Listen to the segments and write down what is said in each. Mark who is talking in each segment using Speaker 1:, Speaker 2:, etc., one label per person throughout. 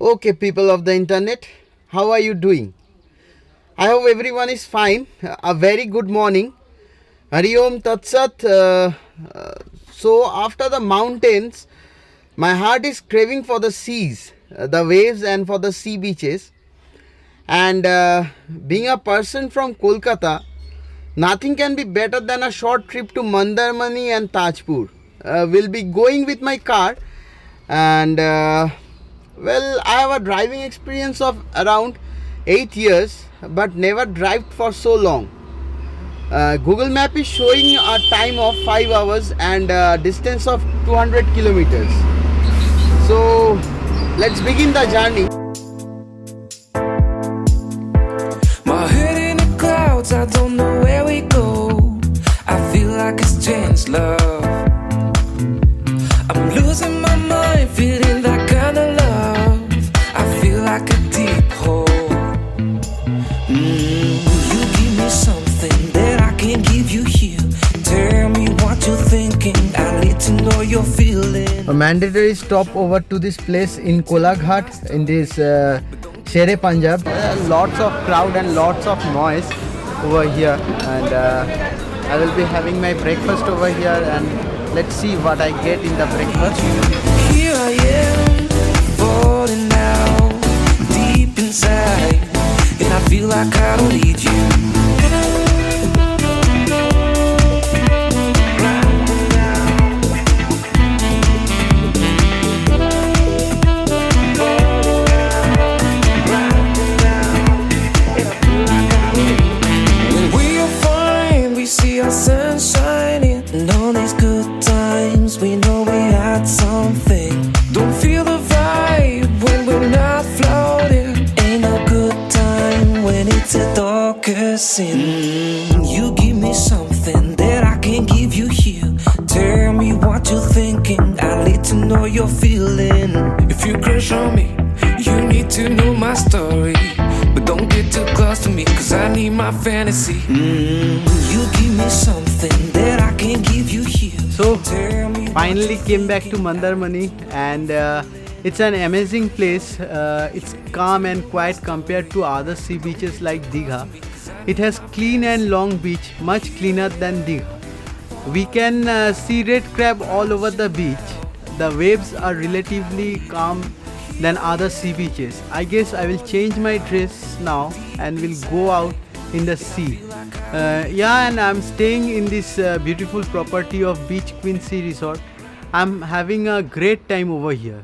Speaker 1: Okay, people of the internet, how are you doing? I hope everyone is fine. A very good morning. Hari Om Tat Sat. So after the mountains, my heart is craving for the seas, the waves, and for the sea beaches. And being a person from Kolkata, nothing can be better than a short trip to Mandarmani and Tajpur. We'll be going with my car, and well, I have a driving experience of around 8 years, but never drive for so long. Google Map is showing a time of 5 hours and a distance of 200 kilometers. So let's begin the journey.
Speaker 2: My head in the clouds, I don't know where we go. I feel like it's changed love. I'm losing my mind, feeling that kind of love. I feel like a deep hole. You give me something that I can't give you here. Tell me what you're thinking, I need to know you're feeling.
Speaker 1: A mandatory stop over to this place in Kolaghat in this Shere Punjab. Lots of crowd and lots of noise over here, and I will be having my breakfast over here, and let's see what I get in the breakfast.
Speaker 2: Here I am, falling now, deep inside, and I feel like I don't need you. Sun shining, and all these good times, we know we had something. Don't feel the vibe when we're not floating. Ain't no good time when it's the darkest sin. You give me something that I can't give you here. Tell me what you're thinking, I need to know you're feeling. If you crush on me, you need to know my story. But don't get too close to me, cause I need my fantasy. You give me something that I can't give you here.
Speaker 1: So finally came back to Mandarmani, and it's an amazing place. It's calm and quiet compared to other sea beaches like DIGHA. It has clean and long beach, much cleaner than DIGHA. We can see red crab all over the beach. The waves are relatively calm than other sea beaches. I guess I will change my dress now and will go out in the sea. Yeah, and I'm staying in this beautiful property of Beach Queen Sea Resort. I'm having a great time over here.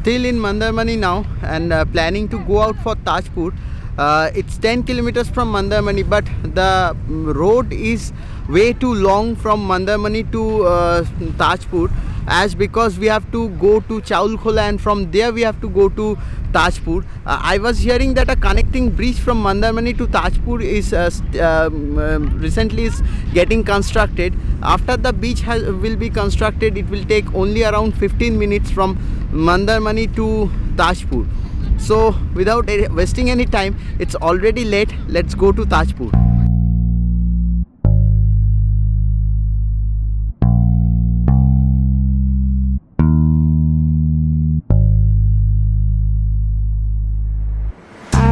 Speaker 1: Still in Mandarmani now, and planning to go out for Tajpur. It's 10 kilometers from Mandarmani, but the road is way too long from Mandarmani to Tajpur, as because we have to go to Chaulkhola, and from there we have to go to Tajpur. I was hearing that a connecting bridge from Mandarmani to Tajpur is recently is getting constructed. After the beach will be constructed, it will take only around 15 minutes from Mandarmani to Tajpur. So without wasting any time, it's already late. Let's go to Tajpur.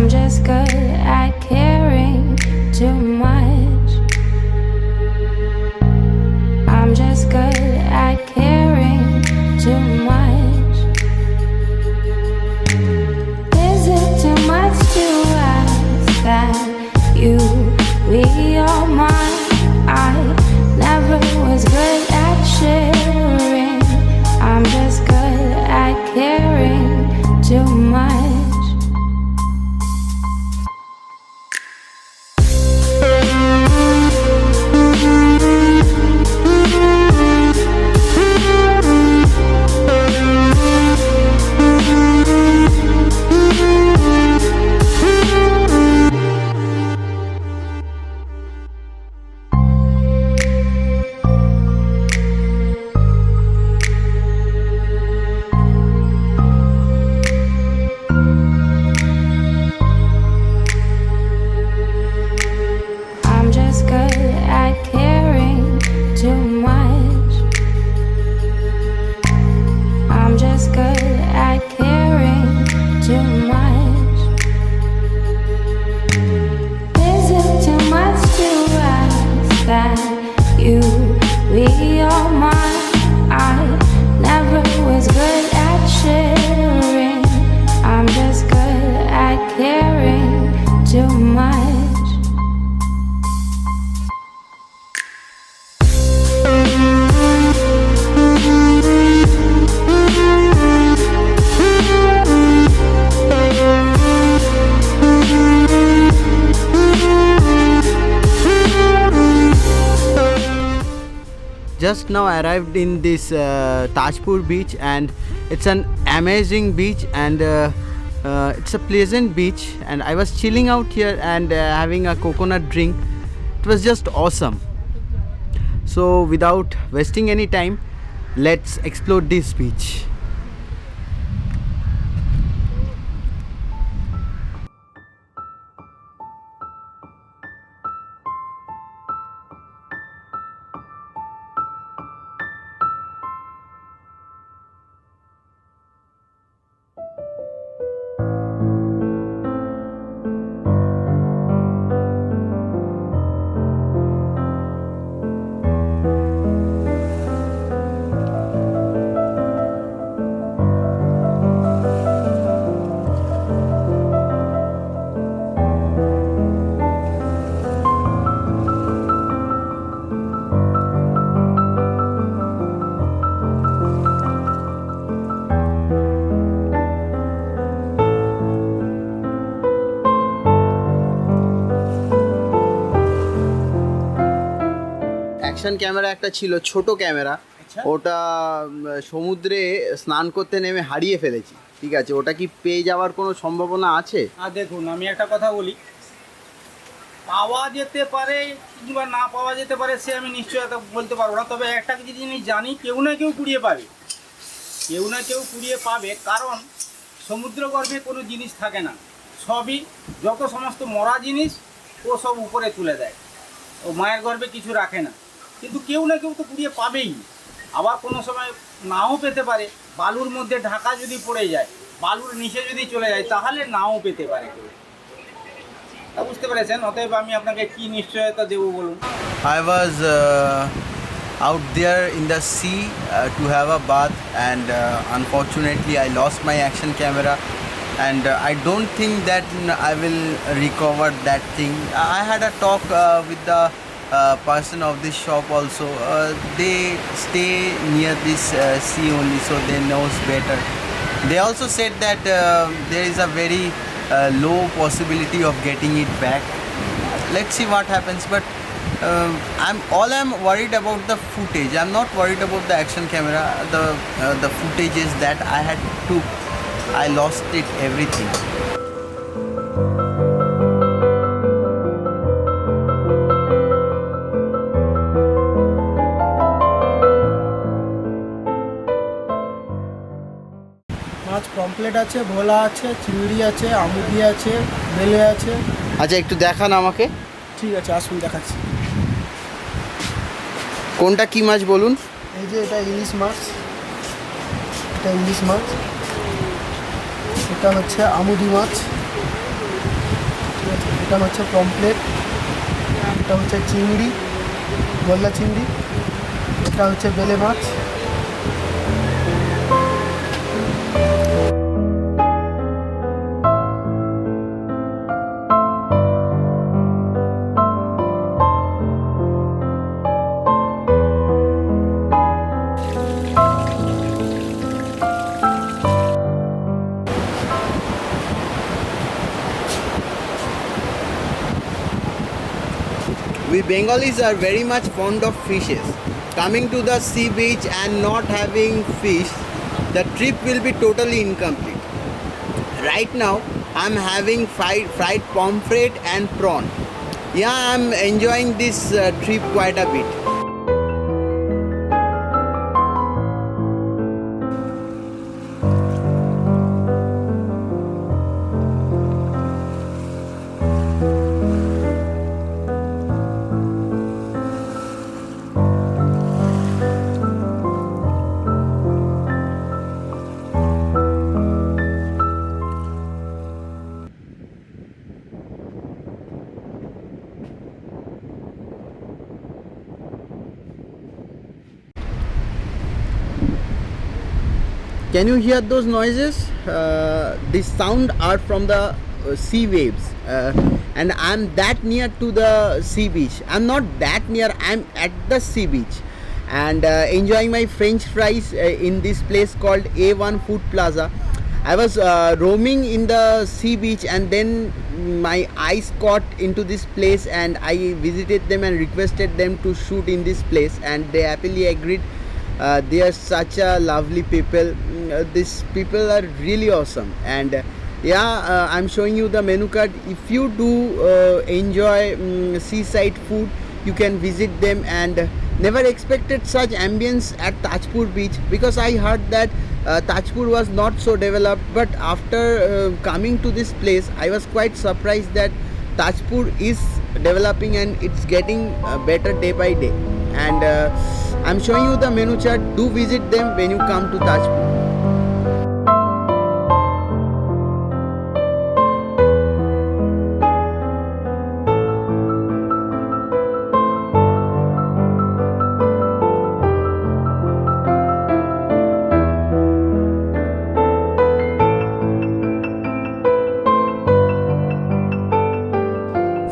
Speaker 3: I'm just good at caring too much. I'm just good at caring too much. Is it too much to ask that you be all mine? I never was good at sharing. I'm just good at caring too much. I'm just good at caring too much. I'm just good at caring too much. Is it too much to ask that you be all mine? I never was good at sharing. I'm just good at caring too much.
Speaker 1: Just now arrived in this Tajpur beach, and it's an amazing beach, and it's a pleasant beach, and I was chilling out here and having a coconut drink. It was just awesome. So without wasting any time, let's explore this beach. Action camera একটা ছিল, ছোট camera, ওটা সমুদ্রে স্নান করতে নেমে হারিয়ে ফেলেছি। ঠিক আছে, ওটা কি পেয়ে যাওয়ার কোনো সম্ভাবনা আছে?
Speaker 4: দেখুন, আমি একটা কথা বলি, পাওয়া যেতে পারে কিংবা না পাওয়া যেতে পারে সে আমি নিশ্চয়তা বলতে পারবো না। তবে একটা জিনিস জানি, কেউ না কেউ কুড়িয়ে পাবে, কেউ না কেউ কুড়িয়ে পাবে। কারণ সমুদ্রগর্ভে কোনো জিনিস থাকে না, সবই যত সমস্ত মরা জিনিস ও সব উপরে তুলে দেয়, ও মায়ের গর্ভে কিছু রাখে না। কিন্তু কেউ না কেউ তো কুড়িয়ে পাবেই। আবার কোনো সময় নাও পেতে পারে, বালুর মধ্যে ঢাকা যদি পড়ে যায়, বালুর নিচে যদি চলে যায়, তাহলে নাও পেতে পারে কেউ। তা বুঝতে পেরেছেন? অতএব আমি আপনাকে কি নিশ্চয়তা দেবো বলুন?
Speaker 1: I was out there in the sea to have a bath, and unfortunately I lost my action camera, and I don't think that I will recover that thing. I had a talk with the person of this shop also. They stay near this sea only, so they knows better. They also said that there is a very low possibility of getting it back. Let's see what happens, but I'm worried about the footage. I'm not worried about the action camera. The footages that I had took, I lost it, everything.
Speaker 5: মাছ পমপ্লেট আছে, ভোলা আছে, চিংড়ি আছে, আমুদি আছে, বেলে আছে।
Speaker 1: আচ্ছা, একটু দেখান আমাকে।
Speaker 5: ঠিক আছে, আসুন দেখাচ্ছি।
Speaker 1: কোনটা কি মাছ বলুন?
Speaker 5: এই যে এটা ইলিশ মাছ, এটা ইলিশ মাছ, এটা হচ্ছে আমুদি মাছ, ঠিক আছে, এটা হচ্ছে পমফ্লেট, এটা হচ্ছে চিংড়ি, গলদা চিংড়ি, এটা হচ্ছে বেলে মাছ।
Speaker 1: We Bengalis are very much fond of fishes. Coming to the sea beach and not having fish, the trip will be totally incomplete. Right now, I'm having fried pomfret and prawn. Yeah, I'm enjoying this trip quite a bit. Can you hear those noises? These sound are from the sea waves, and I'm that near to the sea beach. I'm not that near, I'm at the sea beach and enjoying my french fries in this place called A1 Food Plaza. I was roaming in the sea beach and then my eyes caught into this place and I visited them and requested them to shoot in this place, and they happily agreed. They are such a lovely people. These people are really awesome, and I'm showing you the menu card. If you do enjoy seaside food, you can visit them. And never expected such ambience at Tajpur beach, because I heard that Tajpur was not so developed, but after coming to this place I was quite surprised that Tajpur is developing and it's getting better day by day. And I'm showing you the menu chart. Do visit them when you come to Tajpur.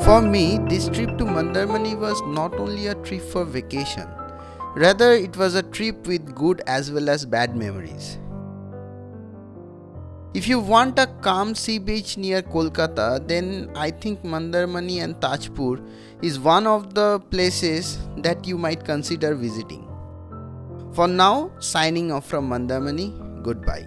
Speaker 1: For me, this trip to Mandarmani was not only a trip for vacation, rather it was a trip with good as well as bad memories. If you want a calm sea beach near Kolkata, then I think Mandarmani and Tajpur is one of the places that you might consider visiting. For now, signing off from Mandarmani, goodbye.